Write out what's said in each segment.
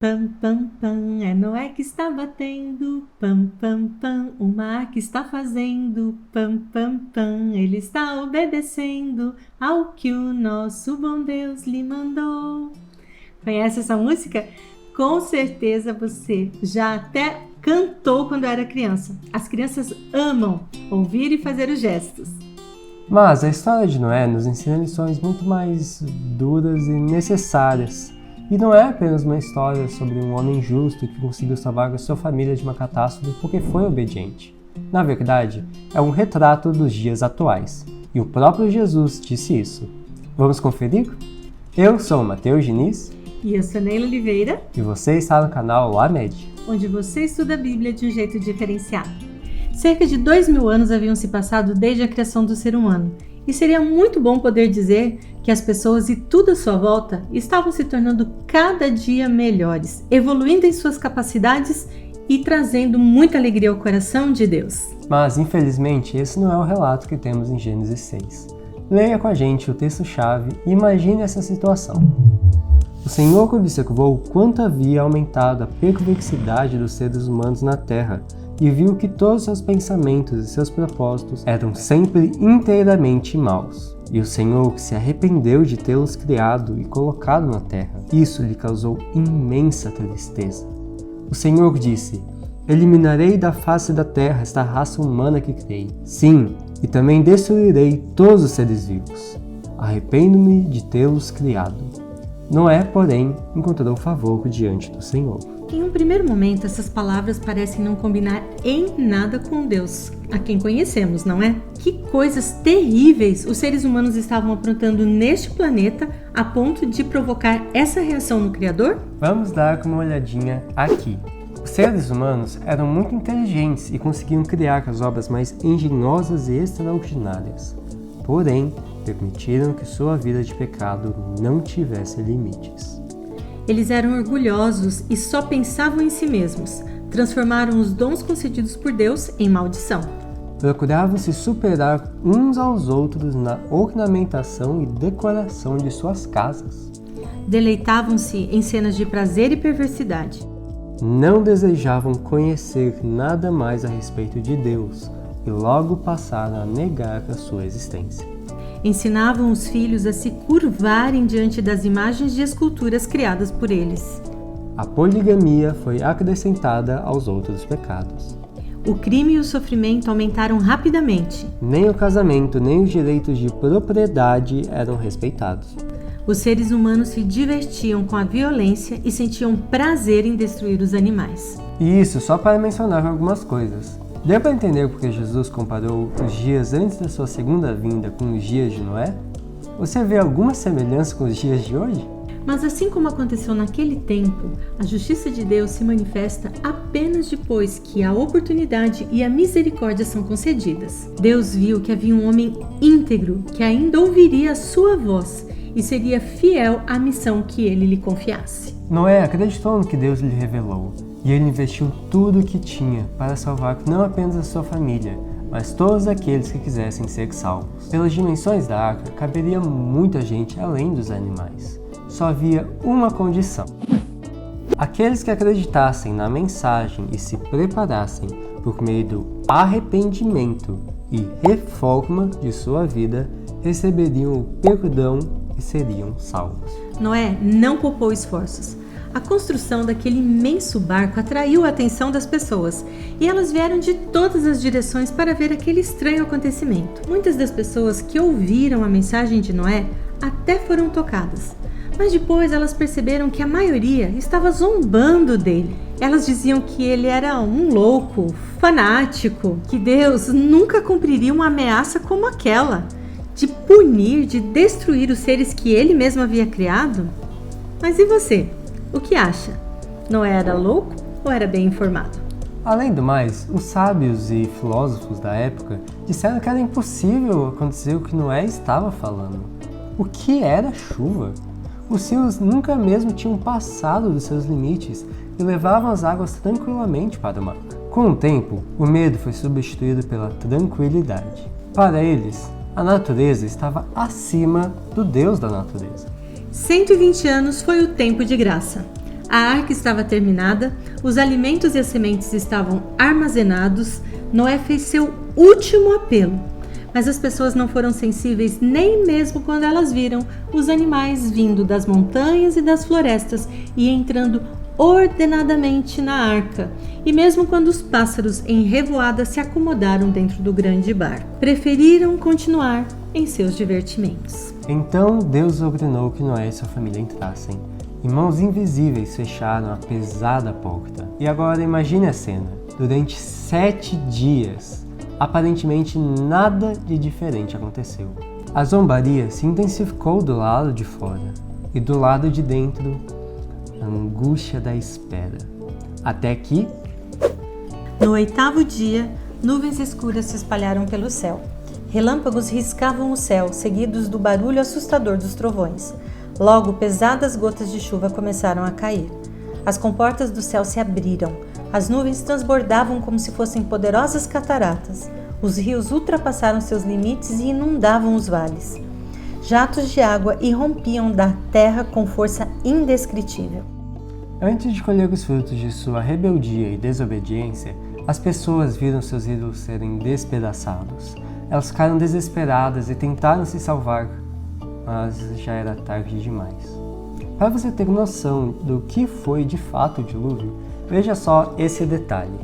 Pam, pam, pam, é Noé que está batendo, pam, pam, pam, o mar que está fazendo, pam, pam, pam, ele está obedecendo ao que o nosso bom Deus lhe mandou. Conhece essa música? Com certeza você já até cantou quando era criança. As crianças amam ouvir e fazer os gestos. Mas a história de Noé nos ensina lições muito mais duras e necessárias. E não é apenas uma história sobre um homem justo que conseguiu salvar a sua família de uma catástrofe porque foi obediente. Na verdade, é um retrato dos dias atuais. E o próprio Jesus disse isso. Vamos conferir? Eu sou o Matheus Diniz. E eu sou Neila Oliveira. E você está no canal LaMed, onde você estuda a Bíblia de um jeito diferenciado. Cerca de 2000 anos haviam se passado desde a criação do ser humano. E seria muito bom poder dizer que as pessoas e tudo à sua volta estavam se tornando cada dia melhores, evoluindo em suas capacidades e trazendo muita alegria ao coração de Deus. Mas, infelizmente, esse não é o relato que temos em Gênesis 6. Leia com a gente o texto-chave e imagine essa situação. O Senhor observou quanto havia aumentado a perversidade dos seres humanos na terra e viu que todos seus pensamentos e seus propósitos eram sempre inteiramente maus. E o Senhor se arrependeu de tê-los criado e colocado na terra. Isso lhe causou imensa tristeza. O Senhor disse: eliminarei da face da terra esta raça humana que criei. Sim, e também destruirei todos os seres vivos. Arrependo-me de tê-los criado. Noé, porém, encontrou favor diante do Senhor. Em um primeiro momento, essas palavras parecem não combinar em nada com Deus, a quem conhecemos, não é? Que coisas terríveis os seres humanos estavam aprontando neste planeta a ponto de provocar essa reação no Criador? Vamos dar uma olhadinha aqui. Os seres humanos eram muito inteligentes e conseguiam criar as obras mais engenhosas e extraordinárias. Porém, permitiram que sua vida de pecado não tivesse limites. Eles eram orgulhosos e só pensavam em si mesmos. Transformaram os dons concedidos por Deus em maldição. Procuravam se superar uns aos outros na ornamentação e decoração de suas casas. Deleitavam-se em cenas de prazer e perversidade. Não desejavam conhecer nada mais a respeito de Deus e logo passaram a negar a sua existência. Ensinavam os filhos a se curvarem diante das imagens de esculturas criadas por eles. A poligamia foi acrescentada aos outros pecados. O crime e o sofrimento aumentaram rapidamente. Nem o casamento, nem os direitos de propriedade eram respeitados. Os seres humanos se divertiam com a violência e sentiam prazer em destruir os animais. E isso só para mencionar algumas coisas. Deu para entender porque Jesus comparou os dias antes da sua segunda vinda com os dias de Noé? Você vê alguma semelhança com os dias de hoje? Mas assim como aconteceu naquele tempo, a justiça de Deus se manifesta apenas depois que a oportunidade e a misericórdia são concedidas. Deus viu que havia um homem íntegro que ainda ouviria a sua voz e seria fiel à missão que ele lhe confiasse. Noé acreditou no que Deus lhe revelou. E ele investiu tudo o que tinha para salvar não apenas a sua família, mas todos aqueles que quisessem ser salvos. Pelas dimensões da arca, caberia muita gente além dos animais. Só havia uma condição. Aqueles que acreditassem na mensagem e se preparassem por meio do arrependimento e reforma de sua vida, receberiam o perdão e seriam salvos. Noé não poupou esforços. A construção daquele imenso barco atraiu a atenção das pessoas e elas vieram de todas as direções para ver aquele estranho acontecimento. Muitas das pessoas que ouviram a mensagem de Noé até foram tocadas, mas depois elas perceberam que a maioria estava zombando dele. Elas diziam que ele era um louco, fanático, que Deus nunca cumpriria uma ameaça como aquela, de punir, de destruir os seres que ele mesmo havia criado. Mas e você? O que acha? Noé era louco ou era bem informado? Além do mais, os sábios e filósofos da época disseram que era impossível acontecer o que Noé estava falando. O que era chuva? Os rios nunca mesmo tinham passado dos seus limites e levavam as águas tranquilamente para o mar. Com o tempo, o medo foi substituído pela tranquilidade. Para eles, a natureza estava acima do Deus da natureza. 120 anos foi o tempo de graça. A arca estava terminada, os alimentos e as sementes estavam armazenados. Noé fez seu último apelo. Mas as pessoas não foram sensíveis nem mesmo quando elas viram os animais vindo das montanhas e das florestas e entrando ordenadamente na arca, e mesmo quando os pássaros em revoada se acomodaram dentro do grande barco. Preferiram continuar em seus divertimentos. Então Deus ordenou que Noé e sua família entrassem, e mãos invisíveis fecharam a pesada porta. E agora imagine a cena. Durante 7 dias, aparentemente nada de diferente aconteceu. A zombaria se intensificou do lado de fora, e do lado de dentro, a angústia da espera. Até que, no 8º dia, nuvens escuras se espalharam pelo céu. Relâmpagos riscavam o céu, seguidos do barulho assustador dos trovões. Logo, pesadas gotas de chuva começaram a cair. As comportas do céu se abriram. As nuvens transbordavam como se fossem poderosas cataratas. Os rios ultrapassaram seus limites e inundavam os vales. Jatos de água irrompiam da terra com força indescritível. Antes de colher os frutos de sua rebeldia e desobediência, as pessoas viram seus ídolos serem despedaçados. Elas ficaram desesperadas e tentaram se salvar, mas já era tarde demais. Para você ter noção do que foi de fato o dilúvio, veja só esse detalhe.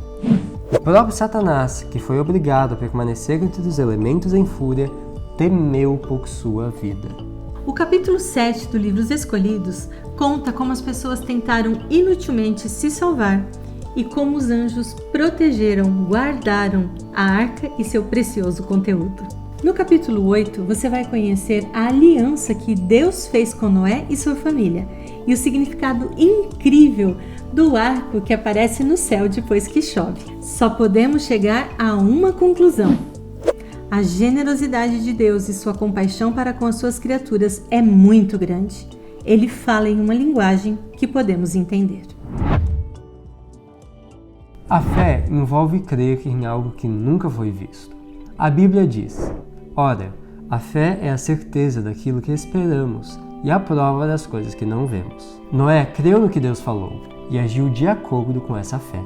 O próprio Satanás, que foi obrigado a permanecer entre os elementos em fúria, temeu por sua vida. O capítulo 7 do livro Os Escolhidos conta como as pessoas tentaram inutilmente se salvar e como os anjos protegeram, guardaram a arca e seu precioso conteúdo. No capítulo 8, você vai conhecer a aliança que Deus fez com Noé e sua família e o significado incrível do arco que aparece no céu depois que chove. Só podemos chegar a uma conclusão. A generosidade de Deus e sua compaixão para com as suas criaturas é muito grande. Ele fala em uma linguagem que podemos entender. A fé envolve crer em algo que nunca foi visto. A Bíblia diz: ora, a fé é a certeza daquilo que esperamos e a prova das coisas que não vemos. Noé creu no que Deus falou e agiu de acordo com essa fé.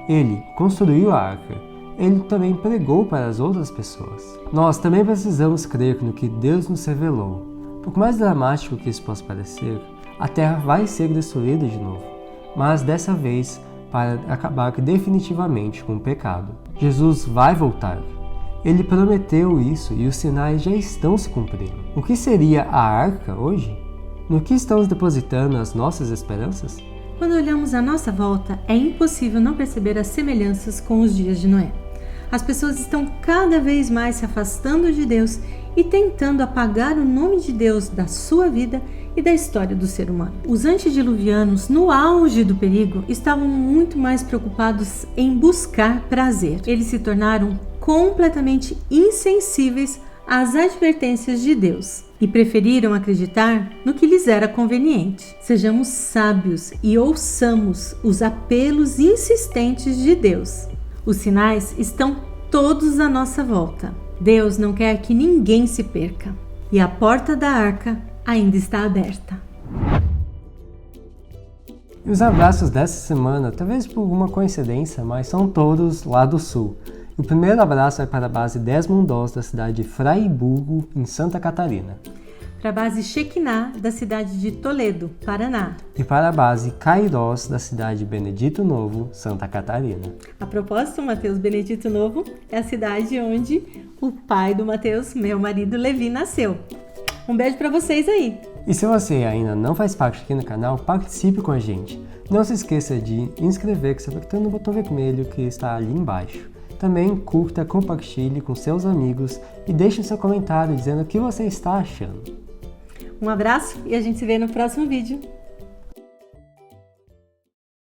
Ele construiu a arca. Ele também pregou para as outras pessoas. Nós também precisamos crer no que Deus nos revelou. Por mais dramático que isso possa parecer, a terra vai ser destruída de novo, mas dessa vez para acabar definitivamente com o pecado. Jesus vai voltar. Ele prometeu isso e os sinais já estão se cumprindo. O que seria a arca hoje? No que estamos depositando as nossas esperanças? Quando olhamos à nossa volta, é impossível não perceber as semelhanças com os dias de Noé. As pessoas estão cada vez mais se afastando de Deus e tentando apagar o nome de Deus da sua vida e da história do ser humano. Os antediluvianos, no auge do perigo, estavam muito mais preocupados em buscar prazer. Eles se tornaram completamente insensíveis às advertências de Deus e preferiram acreditar no que lhes era conveniente. Sejamos sábios e ouçamos os apelos insistentes de Deus. Os sinais estão todos à nossa volta. Deus não quer que ninguém se perca. E a porta da arca ainda está aberta. E os abraços dessa semana, talvez por uma coincidência, mas são todos lá do sul. O primeiro abraço é para a base Desmond Doss, da cidade de Fraiburgo, em Santa Catarina. Para a base Shekinah, da cidade de Toledo, Paraná. E para a base Kairos, da cidade de Benedito Novo, Santa Catarina. A propósito, Mateus, Benedito Novo é a cidade onde o pai do Mateus, meu marido Levi, nasceu. Um beijo para vocês aí! E se você ainda não faz parte aqui no canal, participe com a gente. Não se esqueça de inscrever-se apertando no botão vermelho que está ali embaixo. Também curta, compartilhe com seus amigos e deixe seu comentário dizendo o que você está achando. Um abraço e a gente se vê no próximo vídeo.